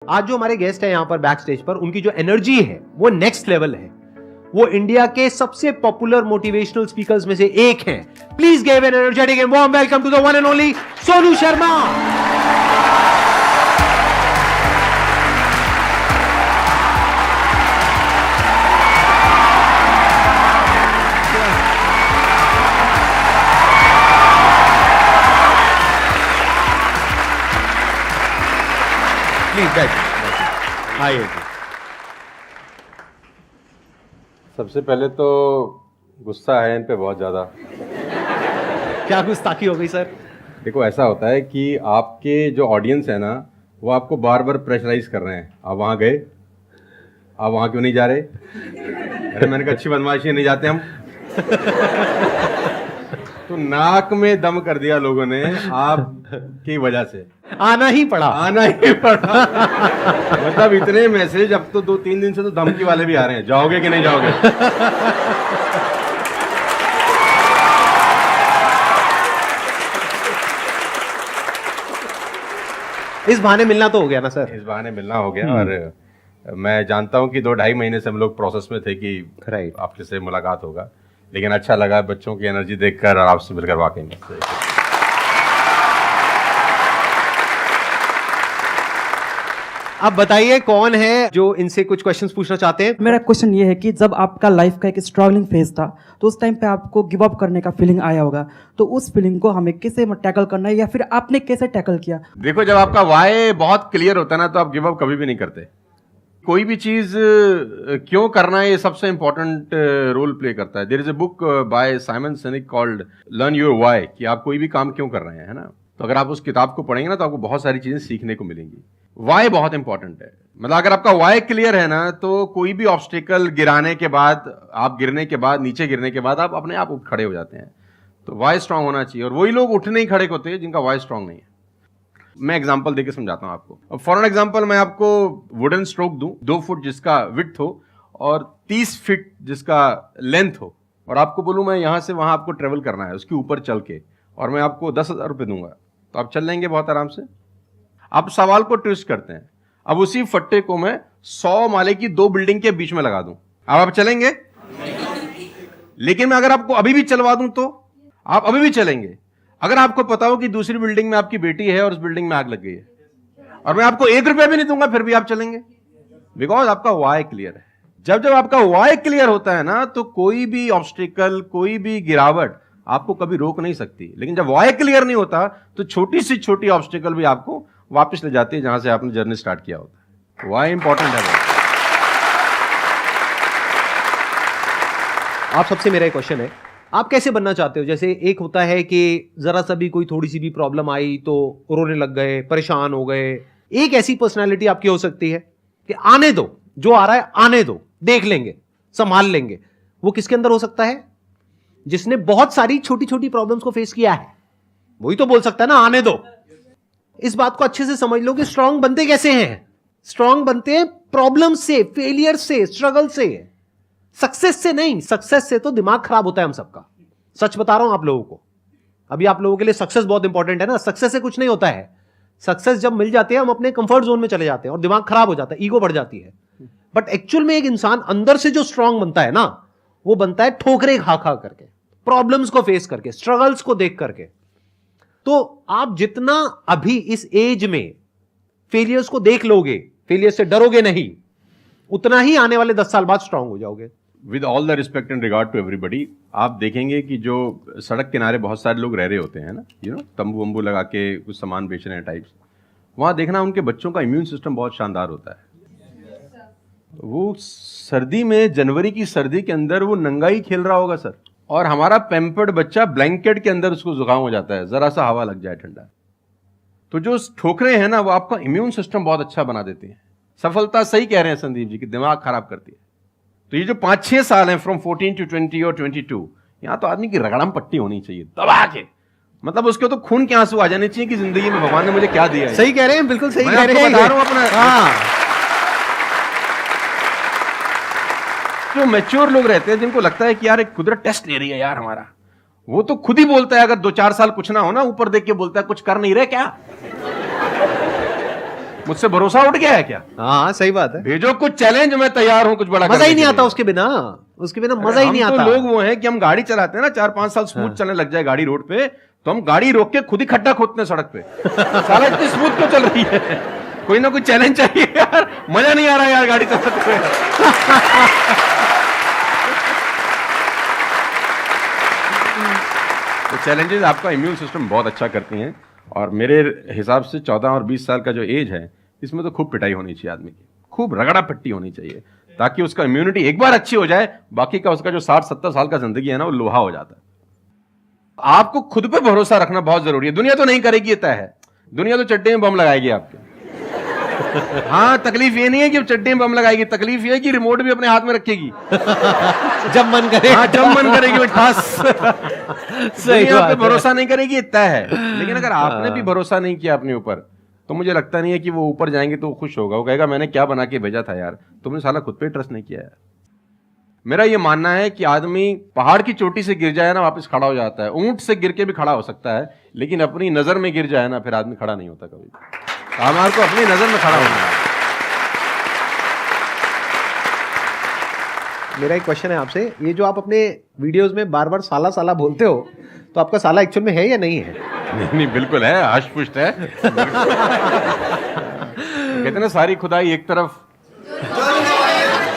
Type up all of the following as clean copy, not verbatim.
आज जो हमारे गेस्ट है यहां पर बैक स्टेज पर, उनकी जो एनर्जी है वो नेक्स्ट लेवल है। वो इंडिया के सबसे पॉपुलर मोटिवेशनल स्पीकर्स में से एक हैं। Please give an energetic and warm welcome to the one and only Sonu Sharma. आइए। सबसे पहले तो गुस्सा है इन पे बहुत ज़्यादा। क्या गुस्ताखी हो गई सर? देखो, ऐसा होता है कि आपके जो ऑडियंस है ना, वो आपको बार बार प्रेशराइज कर रहे हैं। आप वहाँ गए, आप वहाँ क्यों नहीं जा रहे? अरे मैंने कहा अच्छी बदमाशी नहीं जाते हम। तो नाक में दम कर दिया लोगों ने आपकी वजह से। आना ही पड़ा। मतलब इतने मैसेज, अब तो 2-3 दिन से तो धमकी वाले भी आ रहे हैं, जाओगे कि नहीं जाओगे। इस बहाने मिलना तो हो गया ना सर? इस बहाने मिलना हो गया। और मैं जानता हूं कि 2-2.5 महीने से हम लोग प्रोसेस में थे कि आपके से मुलाकात होगा, लेकिन अच्छा लगा बच्चों की एनर्जी देखकर और आपसे मिलकर वाकई में। अब बताइए कौन है जो इनसे कुछ क्वेश्चंस पूछना चाहते हैं? मेरा क्वेश्चन ये है कि जब आपका लाइफ का एक स्ट्रगलिंग फेज था तो उस टाइम पे आपको गिव अप करने का फीलिंग आया होगा, तो उस फीलिंग को हमें कैसे टैकल करना है या फिर आपने कैसे टैकल किया? देखो, जब आपका वाई बहुत क्लियर होता है ना, तो आप गिव अप कभी भी नहीं करते। कोई भी चीज क्यों करना है, ये सबसे इंपॉर्टेंट रोल प्ले करता है। There is a book by Simon Sinek called learn your why, कि आप कोई भी काम क्यों कर रहे हैं, है ना। तो अगर आप उस किताब को पढ़ेंगे ना, तो आपको बहुत सारी चीजें सीखने को मिलेंगी। वाई बहुत इंपॉर्टेंट है। मतलब अगर आपका वाई क्लियर है ना, तो कोई भी ऑब्स्टिकल गिराने के बाद, आप गिरने के बाद, नीचे गिरने के बाद आप अपने आप उठ खड़े हो जाते हैं। तो वाई स्ट्रांग होना चाहिए, और वही लोग उठने ही खड़े होते हैं जिनका वाई स्ट्रांग नहीं है। मैं एग्जांपल देके समझाता हूं आपको। अब फॉर एन एग्जांपल मैं आपको वुडन स्ट्रोक दूं, 2 फुट जिसका विड्थ हो और 30 फीट जिसका लेंथ हो, और आपको बोलूं मैं यहां से वहां आपको ट्रेवल करना है उसके ऊपर चल के, और मैं आपको 10,000 रुपये दूंगा, तो आप चल लेंगे बहुत आराम से। आप सवाल को ट्विस्ट करते हैं। अब उसी फट्टे को मैं 100 माले की 2 बिल्डिंग के बीच में लगा दूं, अब आप चलेंगे? लेकिन मैं अगर आपको अभी भी चलवा दूं तो आप अभी भी चलेंगे। अगर आपको पता हो कि दूसरी बिल्डिंग में आपकी बेटी है और उस बिल्डिंग में आग लग गई है, और मैं आपको 1 रुपया भी नहीं दूंगा, फिर भी आप चलेंगे, बिकॉज आपका वाई क्लियर है। जब जब आपका वाई क्लियर होता है ना, तो कोई भी ऑब्स्टिकल, कोई भी गिरावट आपको कभी रोक नहीं सकती। लेकिन जब वाई क्लियर नहीं होता, तो छोटी से छोटी ऑब्स्टिकल भी आपको वापस ले जाती है जहां से आपने जर्नी स्टार्ट किया होता है। वाई इंपॉर्टेंट है। आप सबसे मेरा एक क्वेश्चन है, आप कैसे बनना चाहते हो? जैसे एक होता है कि जरा सा भी कोई थोड़ी सी भी प्रॉब्लम आई तो रोने लग गए, परेशान हो गए। एक ऐसी पर्सनालिटी आपकी हो सकती है कि आने दो, जो आ रहा है आने दो, देख लेंगे, संभाल लेंगे। वो किसके अंदर हो सकता है? जिसने बहुत सारी छोटी छोटी प्रॉब्लम्स को फेस किया है, वही तो बोल सकता है ना आने दो। इस बात को अच्छे से समझ लो कि स्ट्रांग बनते कैसे हैं। स्ट्रांग बनते हैं प्रॉब्लम से, फेलियर से, स्ट्रगल से, सक्सेस से नहीं। सक्सेस से तो दिमाग खराब होता है हम सबका, सच बता रहा हूं आप लोगों को। अभी आप लोगों के लिए सक्सेस बहुत इंपॉर्टेंट है ना। सक्सेस से कुछ नहीं होता है। सक्सेस जब मिल जाती है, हम अपने कंफर्ट जोन में चले जाते हैं और दिमाग खराब हो जाता है, ईगो बढ़ जाती है। बट एक्चुअल में एक इंसान अंदर से जो स्ट्रांग बनता है ना, वो बनता है ठोकरे खा खा करके, प्रॉब्लम्स को फेस करके, स्ट्रगल्स को देख करके। तो आप जितना अभी इस एज में फेलियर्स को देख लोगे, फेलियर से डरोगे नहीं, उतना ही आने वाले 10 साल बाद स्ट्रांग हो जाओगे। With all the respect and regard to everybody, आप देखेंगे कि जो सड़क किनारे बहुत सारे लोग रह रहे होते हैं ना, तंबू वंबू लगा के कुछ सामान बेच रहे हैं टाइप्स, वहां देखना उनके बच्चों का इम्यून सिस्टम बहुत शानदार होता है। वो सर्दी में, जनवरी की सर्दी के अंदर वो नंगा ही खेल रहा होगा सर, और हमारा पैम्पर्ड बच्चा ब्लैंकेट के अंदर उसको जुकाम हो जाता है, जरा सा हवा लग जाए ठंडा। तो जो ठोकरे हैं ना, वो आपका इम्यून सिस्टम बहुत अच्छा बना देते हैं। सफलता, सही कह रहे हैं संदीप जी, कि दिमाग खराब करती है। तो ये जो 5-6 साल हैं, फ्रॉम 14 to 20 और 22, यहां तो आदमी की रगड़म पट्टी होनी चाहिए दबा के। मतलब उसके तो खून के आंसू आ जाने चाहिए कि जिंदगी में भगवान ने मुझे क्या दिया है। सही कह रहे हैं, बिल्कुल सही कह रहे हैं। बता रहा हूं अपना। हाँ, जो मैच्योर लोग रहते हैं, जिनको लगता है कि यार एक कुदरत टेस्ट ले रही है यार हमारा, वो तो खुद ही बोलता है, अगर 2-4 साल कुछ ना हो ना, ऊपर देख के बोलता है कुछ कर नहीं रहे क्या। मुझसे भरोसा उठ गया है क्या? हाँ सही बात है। भेजो कुछ चैलेंज, मैं तैयार हूं कुछ बड़ा मजा करने ही नहीं के आता लिए। उसके बिना मजा ही नहीं हम आता। तो लोग वो हैं कि हम गाड़ी चलाते हैं ना, 4-5 साल स्मूथ चलने लग जाए गाड़ी रोड पे, तो हम गाड़ी रोक के खुद ही खड्डा खोदते हैं सड़क पे। साला इतनी स्मूथ क्यों चल रही है? कोई ना कोई चैलेंज चाहिए यार, मजा नहीं आ रहा यार गाड़ी चलाते हुए। तो चैलेंजेस आपका इम्यून सिस्टम बहुत अच्छा करती हैं, और मेरे हिसाब से 14 और 20 साल का जो एज है, इसमें तो खूब पिटाई होनी चाहिए आदमी की, खूब रगड़ा पट्टी होनी चाहिए, ताकि उसका इम्यूनिटी एक बार अच्छी हो जाए, बाकी का उसका जो 60-70 साल का जिंदगी है ना, वो लोहा हो जाता है। आपको खुद पे भरोसा रखना बहुत जरूरी है। दुनिया तो नहीं करेगी, ये तय है। दुनिया तो चड्डे में बम लगाएगी आपके। हाँ, तकलीफ ये नहीं है कि चड्डे में बम लगाएगी, तकलीफ ये है कि रिमोट भी अपने हाथ में रखेगी जब मन करे। हाँ, जब मन करेगी ठास। सही दुनिया बात पे है। भरोसा नहीं करेगी, ये तय है। लेकिन अगर आपने भी भरोसा नहीं किया अपने ऊपर, तो मुझे लगता नहीं है कि वो ऊपर जाएंगे तो वो खुश होगा। वो कहेगा मैंने क्या बना के भेजा था यार, तुमने साला खुद पे ट्रस्ट नहीं किया यार। मेरा ये मानना है कि आदमी पहाड़ की चोटी से गिर जाए ना, वापस खड़ा हो जाता है। ऊंट से गिर के भी खड़ा हो सकता है, लेकिन अपनी नजर में गिर जाए ना, फिर आदमी खड़ा नहीं होता कभी। हमारे को अपनी नजर में खड़ा होना है। मेरा एक क्वेश्चन है आपसे, ये जो आप अपने वीडियोस में बार बार साला साला बोलते हो, तो आपका साला एक्चुअल में है या नहीं है? नहीं, बिल्कुल है, हष्ट-पुष्ट है। कहते ना सारी खुदाई एक तरफ।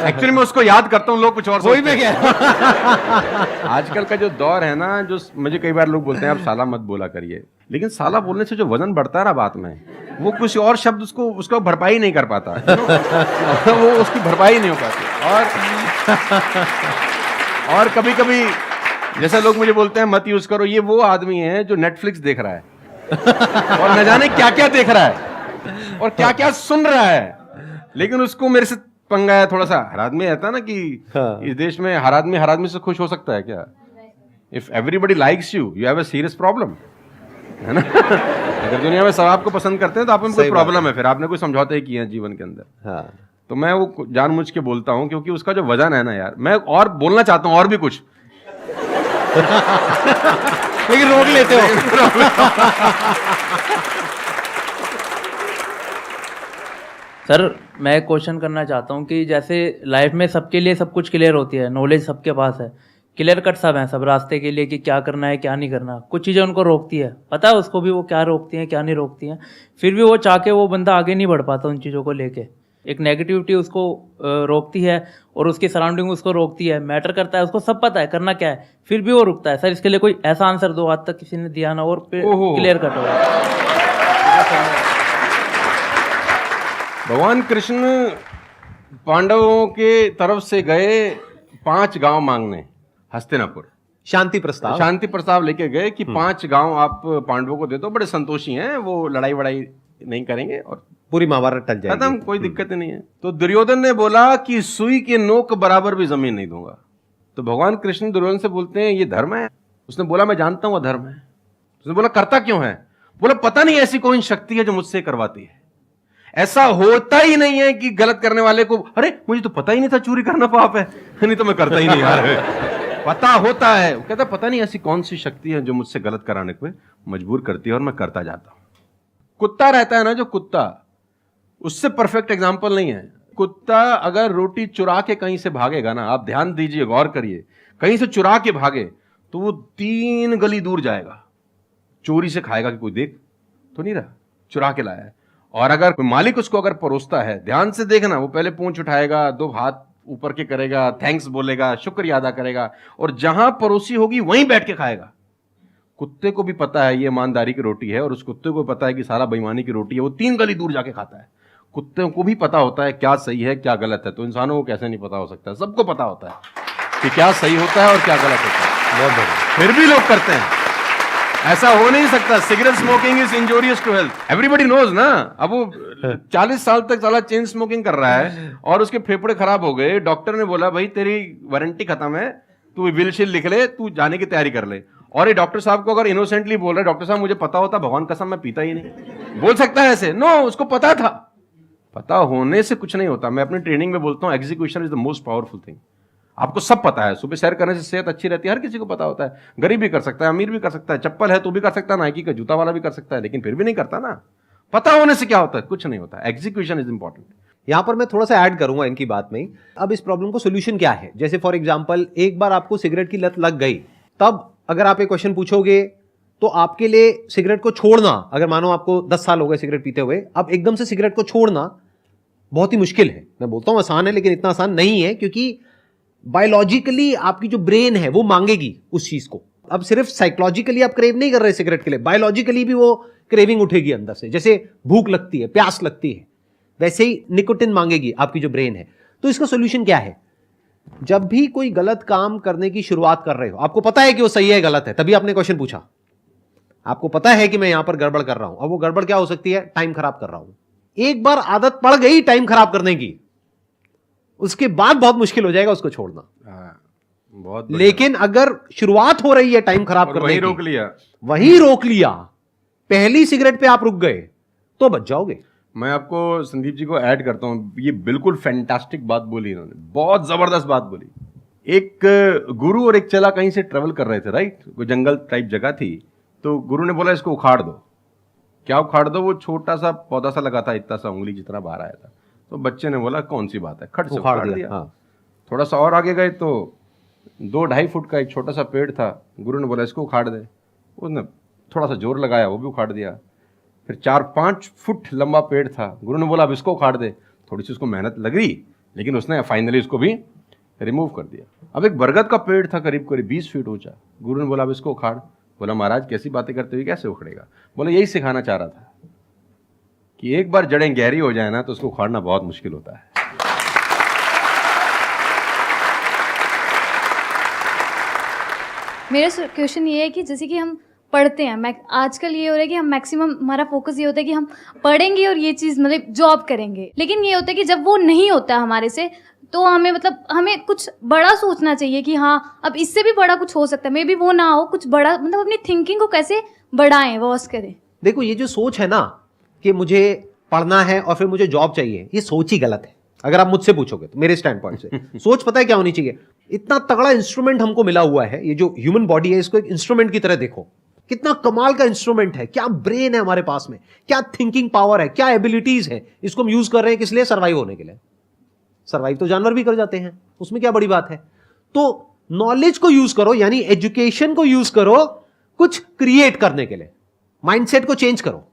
एक्चुअली मैं उसको याद करता हूँ, लोग कुछ और वही मैं कह रहा हूँ। आजकल का जो दौर है ना, जो मुझे कई बार लोग बोलते हैं आप साला मत बोला करिए, लेकिन साला बोलने से जो वजन बढ़ता है ना बात में, वो कुछ और शब्द उसको भरपाई नहीं कर पाता। वो उसकी भरपाई नहीं हो पाती। और कभी कभी जैसे लोग मुझे बोलते हैं मत यूज करो, ये वो आदमी है जो नेटफ्लिक्स देख रहा है और न जाने क्या क्या देख रहा है और क्या क्या सुन रहा है, लेकिन उसको मेरे से पंगा है थोड़ा सा। हर आदमी रहता है ना कि इस देश में हर आदमी से खुश हो सकता है क्या? If everybody likes you have a serious problem, है ना? अगर दुनिया में सब आपको पसंद करते हैं तो आप में कोई प्रॉब्लम है, फिर आपने कोई समझौते ही किए हैं जीवन के अंदर। हाँ। तो मैं वो जानबूझ के बोलता हूं, क्योंकि उसका जो वजन है ना यार, मैं और बोलना चाहता हूं और भी कुछ, लेकिन रोक लेते हो। सर मैं क्वेश्चन करना चाहता हूँ कि जैसे लाइफ में सबके लिए सब कुछ क्लियर होती है, नॉलेज सबके पास है, क्लियर कट सब है सब रास्ते के लिए कि क्या करना है क्या नहीं करना। कुछ चीज़ें उनको रोकती है, पता है उसको भी वो क्या रोकती हैं क्या नहीं रोकती हैं, फिर भी वो चाह के वो बंदा आगे नहीं बढ़ पाता उन चीज़ों को लेके। एक नेगेटिविटी उसको रोकती है और उसकी सराउंडिंग उसको रोकती है, मैटर करता है, उसको सब पता है करना क्या है, फिर भी वो रुकता है। सर इसके लिए कोई ऐसा आंसर दो, आज तक किसी ने दिया ना और क्लियर कट हो। भगवान कृष्ण पांडवों के तरफ से गए 5 गांव मांगने हस्तिनापुर, शांति प्रस्ताव लेके गए कि 5 गांव आप पांडवों को दे दो, बड़े संतोषी हैं, वो लड़ाई वड़ाई नहीं करेंगे और पूरी महाभारत टल जाएगी, खत्म, कोई दिक्कत नहीं है। तो दुर्योधन ने बोला कि सुई के नोक बराबर भी जमीन नहीं दूंगा। तो भगवान कृष्ण दुर्योधन से बोलते हैं ये धर्म है? उसने बोला मैं जानता हूं धर्म है। उसने बोला करता क्यों है? बोला पता नहीं ऐसी कोई शक्ति है जो मुझसे करवाती है। ऐसा होता ही नहीं है कि गलत करने वाले को अरे मुझे तो पता ही नहीं था चोरी करना पाप है, नहीं तो मैं करता ही नहीं यार। पता होता है। वो कहता पता नहीं ऐसी कौन सी शक्ति है जो मुझसे गलत कराने को मजबूर करती है और मैं करता जाता हूं। कुत्ता रहता है ना, जो कुत्ता, उससे परफेक्ट एग्जाम्पल नहीं है। कुत्ता अगर रोटी चुरा के कहीं से भागेगा ना, आप ध्यान दीजिए, गौर करिए, कहीं से चुरा के भागे तो वो 3 गली दूर जाएगा, चोरी से खाएगा कि कोई देख तो नहीं रहा, चुरा के लाया है। और अगर कोई मालिक उसको अगर परोसता है, ध्यान से देखना, वो पहले पूंछ उठाएगा, 2 हाथ ऊपर के करेगा, थैंक्स बोलेगा, शुक्रिया अदा करेगा, और जहां परोसी होगी वहीं बैठ के खाएगा। कुत्ते को भी पता है ये ईमानदारी की रोटी है और उस कुत्ते को पता है कि सारा बेईमानी की रोटी है, वो 3 गली दूर जाके खाता है। कुत्ते को भी पता होता है क्या सही है क्या गलत है, तो इंसानों को कैसे नहीं पता हो सकता? सबको पता होता है कि क्या सही होता है और क्या गलत होता है। बहुत बढ़िया। फिर भी लोग करते हैं। ऐसा हो नहीं सकता। Cigarette smoking is injurious to health, everybody knows ना। अब वो 40 साल तक साला चेन स्मोकिंग कर रहा है और उसके फेफड़े खराब हो गए, डॉक्टर ने बोला भाई तेरी वारंटी खत्म है, तू विल शील लिख ले, तू जाने की तैयारी कर ले। और ये डॉक्टर साहब को अगर इनोसेंटली बोल रहे, डॉक्टर साहब मुझे पता होता, भगवान कसम मैं पीता ही नहीं, बोल सकता है ऐसे? नो, उसको पता था। पता होने से कुछ नहीं होता। मैं अपनी ट्रेनिंग में बोलता हूं execution is the most powerful thing. आपको सब पता है, सुबह सैर करने से सेहत अच्छी रहती है, हर किसी को पता होता है। गरीब भी कर सकता है, अमीर भी कर सकता है, चप्पल है तो भी कर सकता है, नाइकी का जूता वाला भी कर सकता है, लेकिन फिर भी नहीं करता ना। पता होने से क्या होता है? कुछ नहीं होता। Execution is important. यहां पर मैं थोड़ा सा ऐड करूंगा इनकी बात में। अब इस प्रॉब्लम को सोल्यूशन क्या है? जैसे फॉर एग्जांपल, एक बार आपको सिगरेट की लत लग गई, तब अगर आप एक क्वेश्चन पूछोगे तो आपके लिए सिगरेट को छोड़ना, अगर मानो आपको 10 साल हो गए सिगरेट पीते हुए, अब एकदम से सिगरेट को छोड़ना बहुत ही मुश्किल है। मैं बोलता हूं आसान है, लेकिन इतना आसान नहीं है, क्योंकि बायोलॉजिकली आपकी जो ब्रेन है वो मांगेगी उस चीज को। अब सिर्फ साइकोलॉजिकली आप क्रेव नहीं कर रहे सिगरेट के लिए, बायोलॉजिकली भी वो क्रेविंग उठेगी अंदर से। जैसे भूख लगती है, प्यास लगती है, वैसे ही निकोटिन मांगेगी आपकी जो ब्रेन है। तो इसका सोल्यूशन क्या है? जब भी कोई गलत काम करने की शुरुआत कर रहे हो, आपको पता है कि वो सही है गलत है, तभी आपने क्वेश्चन पूछा, आपको पता है कि मैं यहां पर गड़बड़ कर रहा हूं। अब वो गड़बड़ क्या हो सकती है? टाइम खराब कर रहा हूं। एक बार आदत पड़ गई टाइम खराब करने की, उसके बाद बहुत मुश्किल हो जाएगा उसको छोड़ना। बहुत लेकिन अगर शुरुआत हो रही है टाइम खराब करने वही की, रोक लिया, वही रोक लिया, पहली सिगरेट पे आप रुक गए, तो बच जाओगे। मैं आपको संदीप जी को ऐड करता हूं। ये बिल्कुल फैंटास्टिक बात बोली इन्होंने, बहुत जबरदस्त बात बोली। एक गुरु और एक चेला कहीं से ट्रेवल कर रहे थे, राइट? कोई जंगल टाइप जगह थी, तो गुरु ने बोला इसको उखाड़ दो। क्या उखाड़ दो? वो छोटा सा पौधा सा लगा था, इतना सा उंगली जितना बाहर आया था। तो बच्चे ने बोला कौन सी बात है, खट से उखाड़ दिया। हाँ। थोड़ा सा और आगे गए तो 2-2.5 फुट का एक छोटा सा पेड़ था। गुरु ने बोला इसको उखाड़ दे। उसने थोड़ा सा जोर लगाया, वो भी उखाड़ दिया। फिर 4-5 फुट लंबा पेड़ था। गुरु ने बोला अब इसको उखाड़ दे। थोड़ी सी उसको मेहनत लगी, लेकिन उसने फाइनली उसको भी रिमूव कर दिया। अब एक बरगद का पेड़ था करीब करीब 20 फीट ऊंचा। गुरु ने बोला अब इसको उखाड़। बोला महाराज कैसी बातें करते हुए, कैसे उखड़ेगा? बोला यही सिखाना चाह रहा था कि एक बार जड़ें गहरी हो जाए ना, तो उसको उखाड़ना बहुत मुश्किल होता है। मेरा क्वेश्चन ये है कि जैसे कि हम पढ़ते हैं, आजकल ये हो रहा है कि हम मैक्सिमम हमारा फोकस ये होता है कि हम पढ़ेंगे और ये चीज़ मतलब जॉब करेंगे, लेकिन ये होता है कि जब वो नहीं होता हमारे से, तो हमें मतलब हमें कुछ बड़ा सोचना चाहिए कि हाँ अब इससे भी बड़ा कुछ हो सकता है, मे बी वो ना हो, कुछ बड़ा, मतलब अपनी थिंकिंग को कैसे बढ़ाएं, वॉश करें। देखो, ये जो सोच है ना कि मुझे पढ़ना है और फिर मुझे जॉब चाहिए, ये सोच ही गलत है। अगर आप मुझसे पूछोगे तो मेरे स्टैंड पॉइंट से सोच पता है क्या होनी चाहिए? इतना तगड़ा इंस्ट्रूमेंट हमको मिला हुआ है, ये जो ह्यूमन बॉडी है, इसको एक इंस्ट्रूमेंट की तरह देखो। कितना कमाल का इंस्ट्रूमेंट है, क्या ब्रेन है हमारे पास में, क्या थिंकिंग पावर है, क्या एबिलिटीज है। इसको हम यूज कर रहे हैं किस लिए? सर्वाइव होने के लिए। सर्वाइव तो जानवर भी कर जाते हैं, उसमें क्या बड़ी बात है? तो नॉलेज को यूज करो, यानी एजुकेशन को यूज करो कुछ क्रिएट करने के लिए। माइंडसेट को चेंज करो।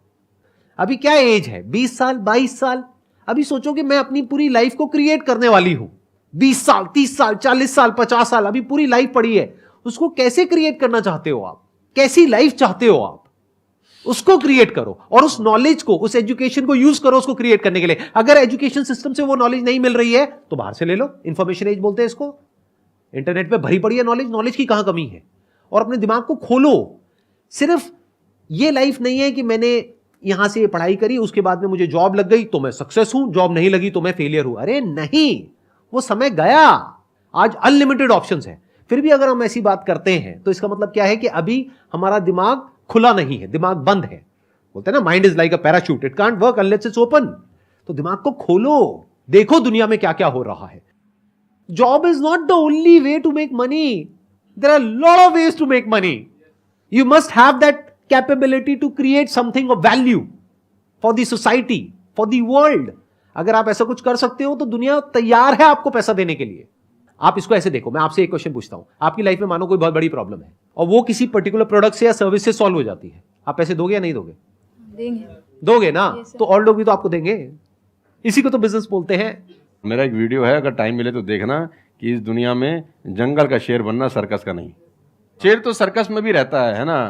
अभी क्या एज है? 20 साल, 22 साल। अभी सोचो कि मैं अपनी पूरी लाइफ को क्रिएट करने वाली हूं। 20 साल, 30 साल, 40 साल, 50 साल, अभी पूरी लाइफ पड़ी है। उसको कैसे क्रिएट करना चाहते हो आप? कैसी लाइफ चाहते हो आप? उसको क्रिएट करो, और उस नॉलेज को, उस एजुकेशन को यूज करो उसको क्रिएट करने के लिए। अगर एजुकेशन सिस्टम से वो नॉलेज नहीं मिल रही है तो बाहर से ले लो। इंफॉर्मेशन एज बोलते हैं इसको। इंटरनेट पे भरी पड़ी है नॉलेज, नॉलेज की कहां कमी है? और अपने दिमाग को खोलो। सिर्फ ये लाइफ नहीं है कि मैंने यहां से पढ़ाई करी, उसके बाद में मुझे जॉब लग गई तो मैं सक्सेस हूं, जॉब नहीं लगी तो मैं फेलियर हूं। अरे नहीं, वो समय गया। आज अनलिमिटेड ऑप्शंस है। फिर भी अगर हम ऐसी बात करते हैं तो इसका मतलब क्या है कि अभी हमारा दिमाग खुला नहीं है, दिमाग बंद है। बोलते हैं ना, mind is like a parachute, it can't work unless it's open. तो दिमाग को खोलो, देखो दुनिया में क्या क्या हो रहा है। Job is not the only way to make money, there are lot of ways to make money. You must have that capability to create something of value for the society, for the world. अगर आप ऐसा कुछ कर सकते हो तो दुनिया तैयार है आपको पैसा देने के लिए। आप इसको ऐसे देखो, मैं आपसे एक क्वेश्चन पूछता हूं। आपकी लाइफ में मानो कोई बहुत बड़ी प्रॉब्लम है और वो किसी पर्टिकुलर प्रोडक्ट से या सर्विस से सॉल्व हो जाती है, आप पैसे दोगे या नहीं दोगे? देंगे। दोगे ना? तो और लोग भी तो आपको देंगे। इसी को तो बिजनेस बोलते हैं। मेरा एक वीडियो है, अगर टाइम मिले तो देखना, कि इस दुनिया में जंगल का शेर बनना, सर्कस का नहीं। शेर तो सर्कस में भी रहता है ना।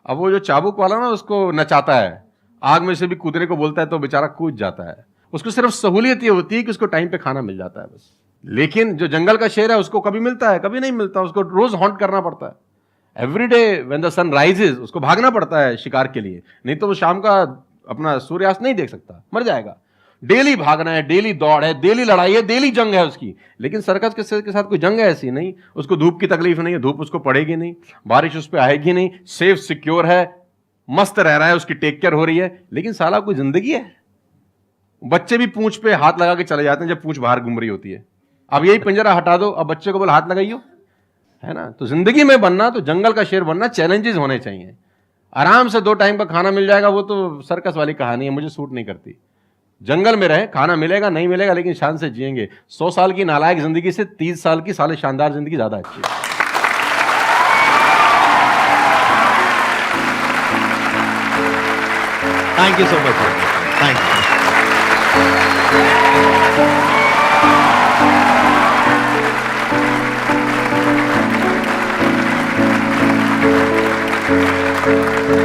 अब वो जो चाबुक वाला ना उसको नचाता है, आग में से भी कूदने को बोलता है तो बेचारा कूद जाता है। उसको सिर्फ सहूलियत ये होती है कि उसको टाइम पे खाना मिल जाता है बस। लेकिन जो जंगल का शेर है उसको कभी मिलता है, कभी नहीं मिलता। उसको रोज हॉन्ट करना पड़ता है। Every day when the sun rises उसको भागना पड़ता है शिकार के लिए, नहीं तो वो शाम का अपना सूर्यास्त नहीं देख सकता, मर जाएगा। डेली भागना है, डेली दौड़ है, डेली लड़ाई है, डेली जंग है उसकी। लेकिन सर्कस के साथ कोई जंग है ऐसी नहीं। उसको धूप की तकलीफ नहीं है, धूप उसको पड़ेगी नहीं, बारिश उस पर आएगी नहीं, सेफ सिक्योर है, मस्त रह रहा है, उसकी टेक केयर हो रही है। लेकिन साला कोई जिंदगी है? बच्चे भी पूंछ पे हाथ लगा के चले जाते हैं जब पूंछ बाहर घूम रही होती है। अब यही पिंजरा हटा दो, अब बच्चे को बोल हाथ लगाइयो, है ना? तो जिंदगी में बनना, तो जंगल का शेर बनना, चैलेंजेस होने चाहिए। आराम से 2 टाइम का खाना मिल जाएगा, वो तो सर्कस वाली कहानी है, मुझे सूट नहीं करती। जंगल में रहे, खाना मिलेगा नहीं मिलेगा लेकिन शान से जिएंगे। 100 साल की नालायक जिंदगी से 30 साल की साले शानदार जिंदगी ज्यादा अच्छी है। Thank you so much. Thank you.